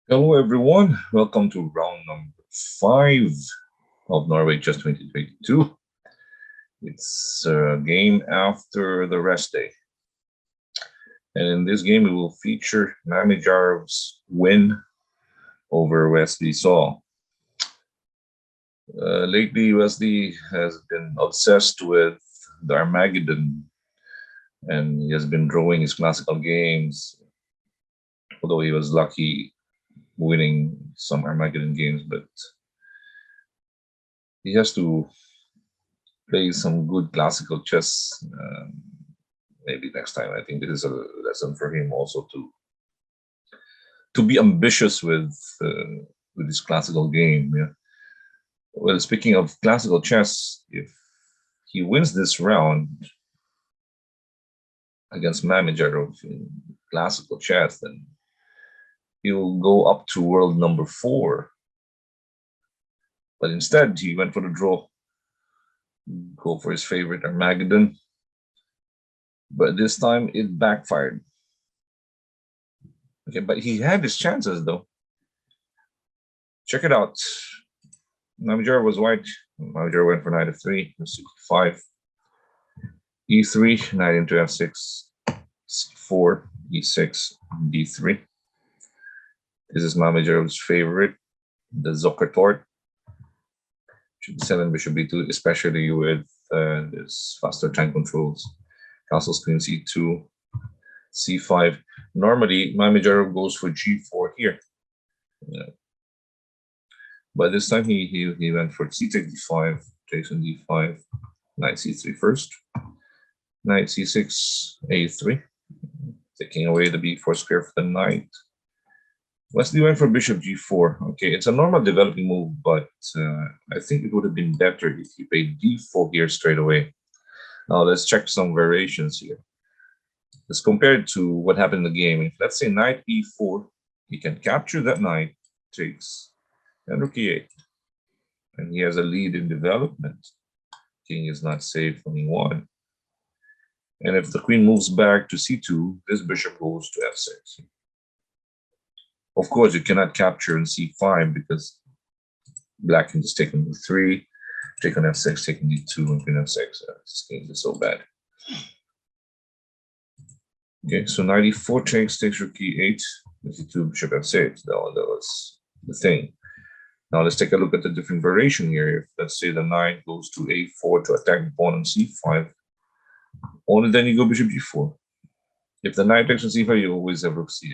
Hello, everyone. Welcome to round number 5 of Norway Chess 2022. It's a game after the rest day. And in this game, we will feature Mamedyarov's win over Wesley So. Lately, Wesley has been obsessed with the Armageddon, and he has been drawing his classical games, although he was lucky winning some Armageddon games, but he has to play some good classical chess. Maybe next time. I think this is a lesson for him also to be ambitious with his classical game. Yeah. Well, speaking of classical chess, if he wins this round against Mamedyarov in classical chess, then he'll go up to world number 4. But instead, he went for the draw, go for his favorite Armageddon. But this time it backfired. Okay, but he had his chances though. Check it out. Mamedyarov was white. Mamedyarov went for knight f3, 65. e3, knight into f6, c4, e6, d3. This is Mamedyarov's favorite, the Zockertort. Bishop d7, bishop b2, especially with this faster time controls. Castles, queen c2, c5. Normally, Mamedyarov goes for g4 here. Yeah. But this time he went for c takes d5, takes on d5, knight c3 first, knight c6, a3, taking away the b4 square for the knight. Wesley went for bishop g4. Okay, it's a normal developing move, but I think it would have been better if he played d4 here straight away. Now let's check some variations here. Let's compare it to what happened in the game. If let's say knight e4, he can capture that knight, takes, and rook e8. And he has a lead in development. King is not safe on e1. And if the queen moves back to c2, this bishop goes to f6. Of course, you cannot capture in c5 because black can just take on e3, take on f6, take on d2, and queen f6. This game is so bad. Okay, so knight e4 takes rook e8, d2, bishop f6. That was the thing. Now let's take a look at the different variation here. If let's say the knight goes to a4 to attack the pawn on c5, only then you go bishop g4. If the knight takes on c5, you always have rook c8.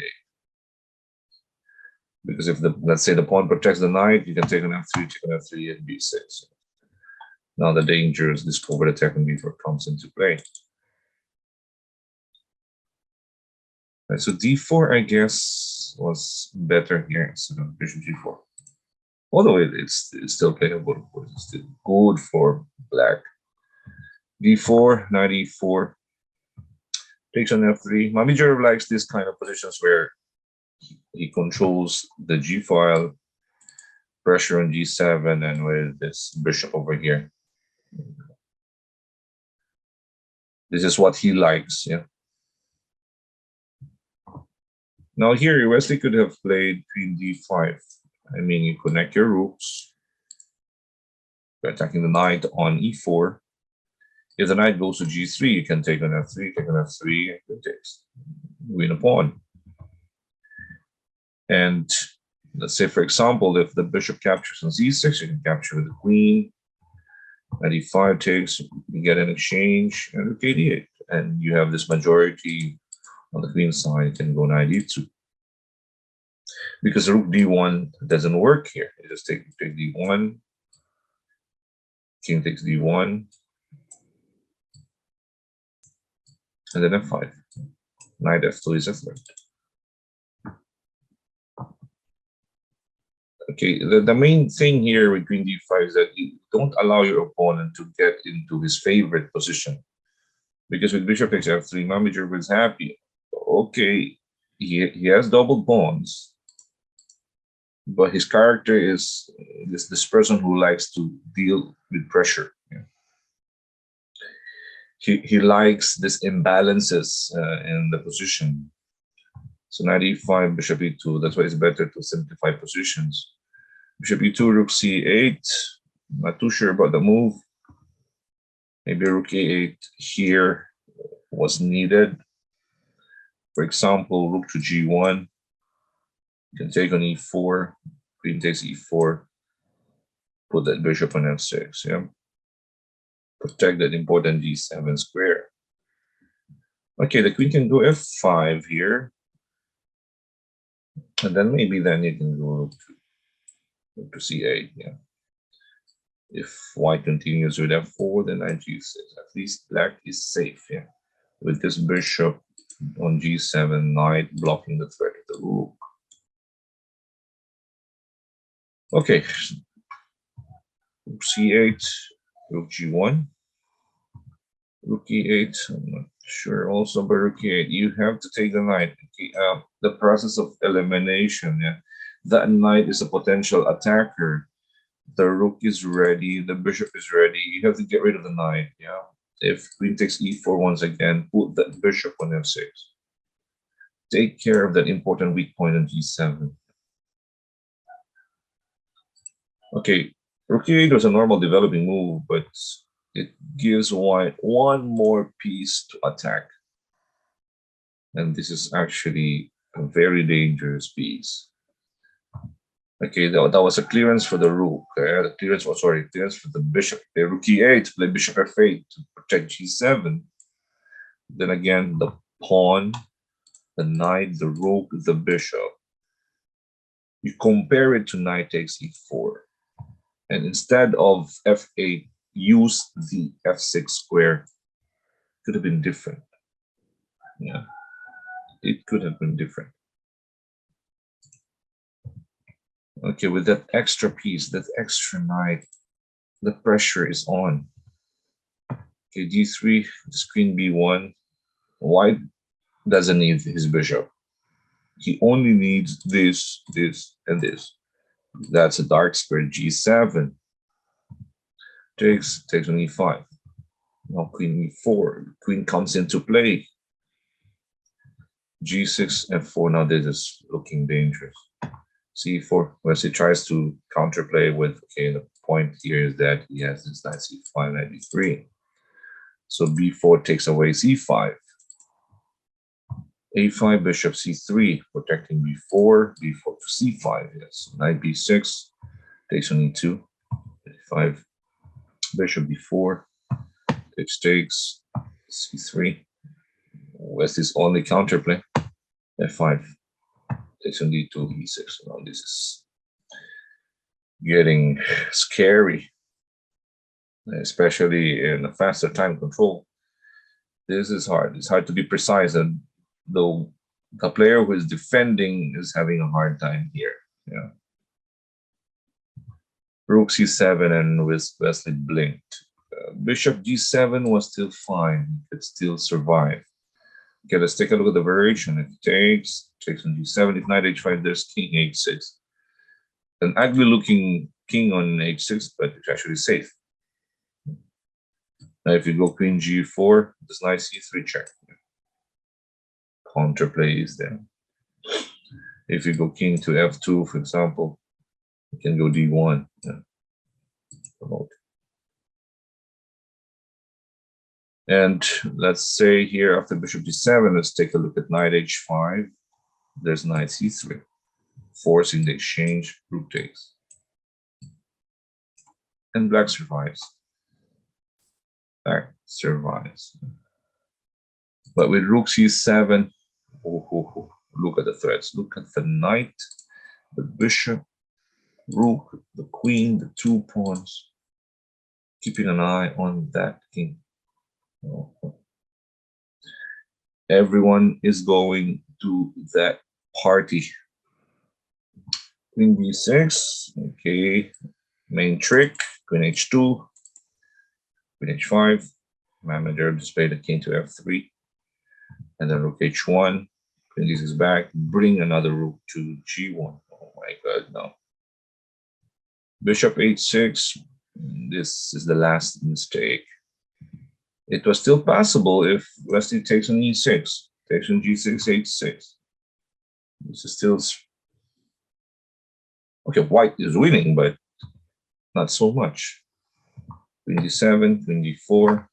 Because if let's say the pawn protects the knight, you can take on f3, take on f3, and b6. Now the dangerous discovered attack on b4 comes into play. Right, so d4, I guess, was better here instead of bishop g4. Although it's still playable, of course, it's still good for black. d4, knight e4, takes on f3. Mamedyarov likes this kind of positions where he controls the g file, pressure on g7, and with this bishop over here. This is what he likes, yeah. Now here, Wesley could have played queen d5. I mean, you connect your rooks. You're attacking the knight on e4. If the knight goes to g3, you can take on f3, take on f3, and takes, win a pawn. And let's say, for example, if the bishop captures on c6, you can capture with the queen. Knight e5 takes, you get an exchange, and rook d8. And you have this majority on the queen side, you can go knight e2. Because rook d1 doesn't work here. You just take d1, king takes d1, and then f5. Knight f2 is f3. Okay, the main thing here with queen d5 is that you don't allow your opponent to get into his favorite position. Because with bishop takes f3, Mamedyarov is happy. Okay, he has double pawns, but his character is this person who likes to deal with pressure. Yeah. He likes this imbalances in the position. So knight e5, bishop e2. That's why it's better to simplify positions. Bishop e2, rook c8. Not too sure about the move. Maybe rook a8 here was needed. For example, rook to g1. You can take on e4. Queen takes e4. Put that bishop on f6. Yeah. Protect that important g7 square. Okay, the queen can go f5 here. And then maybe then you can go to c8. Yeah. If white continues with f4, then knight g6. At least black is safe. Yeah. With this bishop on g7, knight blocking the threat of the rook. Okay, rook c8, rook g1, rook e8. I'm not sure also, but rook e8. You have to take the knight. Okay, the process of elimination. Yeah, that knight is a potential attacker. The rook is ready. The bishop is ready. You have to get rid of the knight. Yeah. If queen takes e4 once again, put that bishop on f6. Take care of that important weak point on g7. Okay, rook e8 was a normal developing move, but it gives white one more piece to attack. And this is actually a very dangerous piece. Okay, that was a clearance for the rook. The clearance was, sorry, clearance for the bishop. Rook e8, play bishop f8 to protect g7. Then again, the pawn, the knight, the rook, the bishop. You compare it to knight takes e4. And instead of f8, use the f6 square. Could have been different. Yeah, it could have been different. Okay, with that extra piece, that extra knight, the pressure is on. Okay, d3, queen b1. White doesn't need his bishop. He only needs this, this, and this. That's a dark square. G7 takes on e5. Now queen e4. Queen comes into play. G6 f4. Now this is looking dangerous. c4. Wesley tries to counterplay with, okay, the point here is that he has this knight c5, knight e3. So b4 takes away c5. a5, bishop c3, protecting b4, b4 to c5. Yes, knight b6 takes on e2. a5, bishop b4, takes c3. Wesley's only counterplay. f5 takes on d2, e6. Now this is getting scary, especially in a faster time control. This is hard. It's hard to be precise, and though the player who is defending is having a hard time here. Yeah. Rook c7 and Wesley blinked. Bishop g7 was still fine. It still survived. Okay, let's take a look at the variation. If it takes on g7. If knight h5, there's king h6. An ugly looking king on h6, but it's actually safe. Now if you go queen g4, there's knight c3 check. Counterplay is there. If you go king to f2, for example, you can go d1. Yeah. Promote. And let's say here after bishop d7, let's take a look at knight h5. There's knight c3, forcing the exchange. Rook takes, and black survives. Black survives. But with rook c7, look at the threats. Look at the knight, the bishop, rook, the queen, the two pawns. Keeping an eye on that king. Everyone is going to that party. Queen b6, okay. Main trick, queen h2, queen h5. Mamedyarov displayed the king to f3. And then rook h1. Queen d6 back. Bring another rook to g1. Oh my god, no. Bishop h6. This is the last mistake. It was still possible if Wesley takes on e6, takes on g6, h6. This is still okay. White is winning, but not so much. Queen d7, queen d4,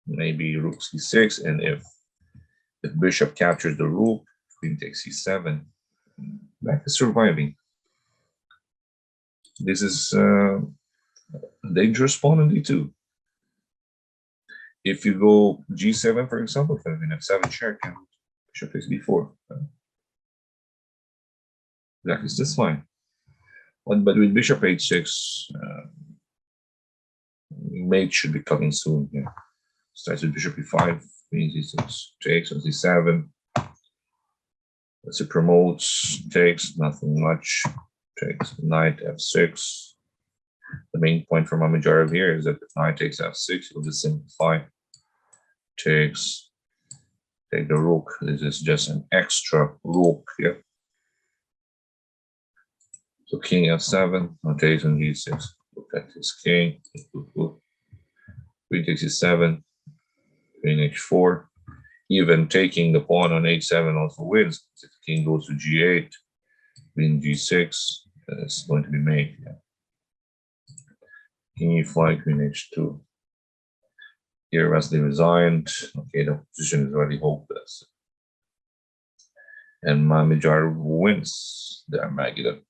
maybe rook c6, and if bishop captures the rook, queen takes c7. Black is surviving. This is a dangerous pawn on d2. If you go g7, for example, queen f7 check, and bishop takes d4. Black is just fine. But with bishop h6, mate should be coming soon. Yeah. Starts with bishop e5, queen c6, takes on c7. As it promotes, takes nothing much, takes knight f6. The main point for Mamedyarov here is that if knight takes f6, it'll just simplify. Takes, take the rook. This is just an extra rook here. So king f7, takes on g6. Look at his king. Queen takes e7, queen h4. Even taking the pawn on h7 also wins. If the king goes to g8, queen g6, it's going to be made. Yeah. King e5, queen h2. Here Wesley resigned. Okay, the position is already hopeless. And Mamedyarov wins the Armageddon.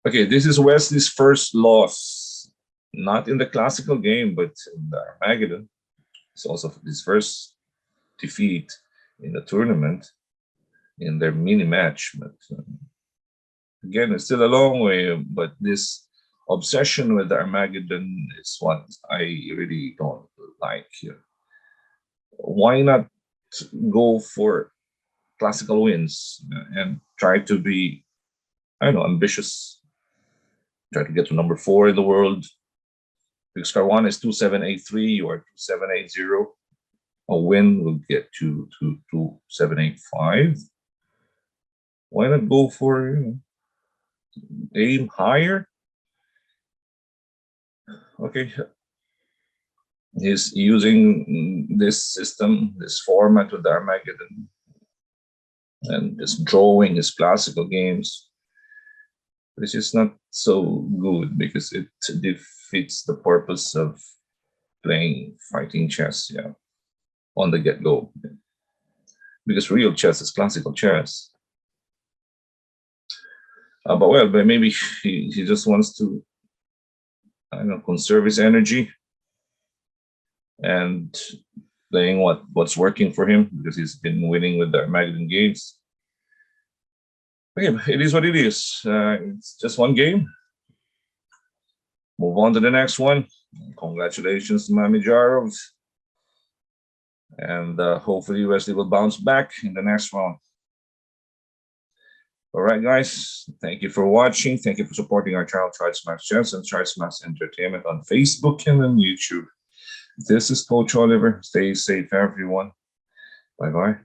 Okay, this is Wesley's first loss. Not in the classical game, but in the Armageddon. It's also his first defeat in the tournament in their mini match. But again, it's still a long way. But this obsession with the Armageddon is what I really don't like here. Why not go for classical wins and try to be, I don't know, ambitious? Try to get to number 4 in the world. Because star 1 is 2783 or 2780. A win will get you to 2785. Why not go for, aim higher? Okay. He's using this system, this format with the Armageddon, and just drawing his classical games. This is not so good because it defeats the purpose of playing fighting chess, yeah, on the get-go. Because real chess is classical chess. But maybe he just wants to, I don't know, conserve his energy and playing what's working for him because he's been winning with the Armageddon games. Okay, it is what it is. It's just one game. Move on to the next one. Congratulations to Mamedyarov. And hopefully Wesley will bounce back in the next round. All right, guys. Thank you for watching. Thank you for supporting our channel, Try Smash Chess and Try Smash Entertainment on Facebook and on YouTube. This is Coach Oliver. Stay safe, everyone. Bye-bye.